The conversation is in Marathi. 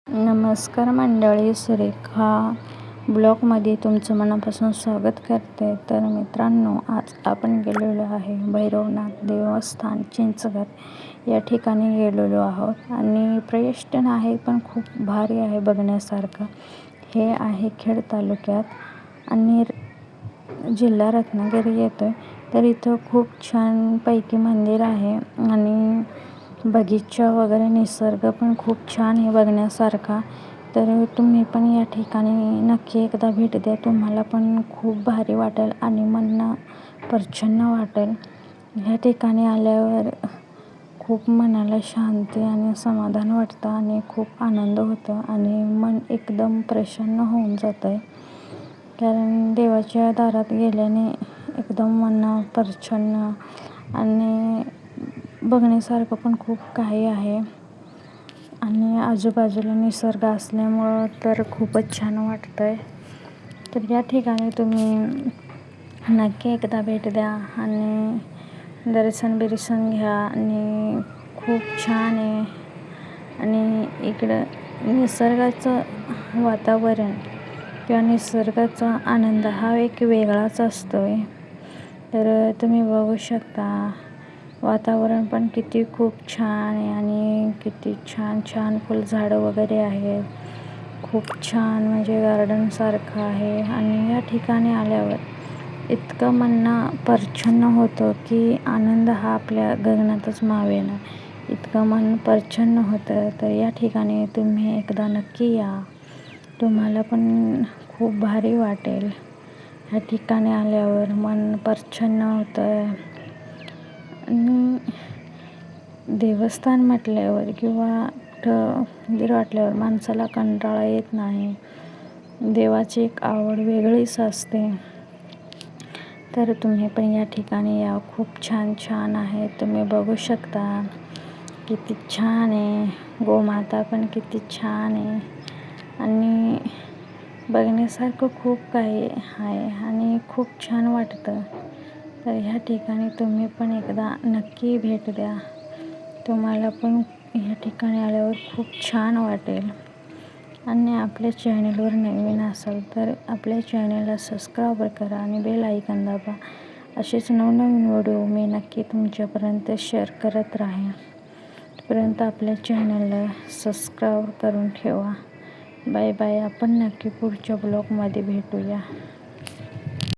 नमस्कार मंडळी, सुरेखा ब्लॉगमध्ये तुमचं मनापासून स्वागत करते. तर मित्रांनो, आज आपण गेलेलो आहे भैरवनाथ देवस्थान चिंचगड या ठिकाणी गेलेलो आहोत आणि पर्यटन आहे पण खूप भारी आहे बघण्यासारखं. हे आहे खेड तालुक्यात आणि जिल्हा रत्नागिरी येतोय. तर इथं खूप छानपैकी मंदिर आहे आणि बगीचा वगैरे निसर्ग पण खूप छान आहे बघण्यासारखा. तर तुम्ही पण या ठिकाणी नक्की एकदा भेट द्या. तुम्हाला पण खूप भारी वाटेल आणि मन प्रसन्न वाटेल. ह्या ठिकाणी आल्यावर खूप मनाला शांती आणि समाधान वाटतं आणि खूप आनंद होतो आणि मन एकदम प्रसन्न होऊन जातं आहे. कारण देवाच्या दारात गेल्याने एकदम मन प्रसन्न आणि बघण्यासारखं पण खूप काही आहे आणि आजूबाजूला निसर्ग असल्यामुळं तर खूपच छान वाटतं आहे. तर या ठिकाणी तुम्ही नक्की एकदा भेट द्या आणि दर्शन घ्या आणि खूप छान आहे. आणि इकडं निसर्गाचं वातावरण किंवा निसर्गाचा आनंद हा एक वेगळाच असतो आहे. तर तुम्ही बघू शकता वातावरण पण किती खूप छान आहे आणि किती छान फुलझाडं वगैरे आहेत. खूप छान म्हणजे गार्डनसारखं आहे आणि या ठिकाणी आल्यावर इतकं मन प्रसन्न होतं की आनंद हा आपल्या गगनातच मावेना इतकं मन प्रसन्न होतं. तर या ठिकाणी तुम्ही एकदा नक्की या, तुम्हाला पण खूप भारी वाटेल. ह्या ठिकाणी आल्यावर मन प्रसन्न होतं आणि देवस्थान म्हटल्यावर किंवा मंदिर वाटल्यावर माणसाला कंटाळा येत नाही. देवाची एक आवड वेगळीच असते. तर तुम्ही पण या ठिकाणी या, खूप छान आहे. तुम्ही बघू शकता किती छान आहे. गोमाता पण किती छान आहे आणि बघण्यासारखं खूप काही आहे आणि खूप छान वाटतं. तर ह्या ठिकाणी तुम्ही पण एकदा नक्की भेट द्या. तुम्हाला पण ह्या ठिकाणी आल्यावर खूप छान वाटेल. आणि आपल्या चॅनलवर नवीन असाल तर आपल्या चॅनलला सबस्क्राईब करा आणि बेल आयकॉन दाबा. असेच नवनवीन व्हिडिओ मी नक्की तुमच्यापर्यंत शेअर करत राहीन. तोपर्यंत आपल्या चॅनलला सबस्क्राईब करून ठेवा. Bye bye. आपण नक्की पुढच्या ब्लॉगमध्ये भेटूया.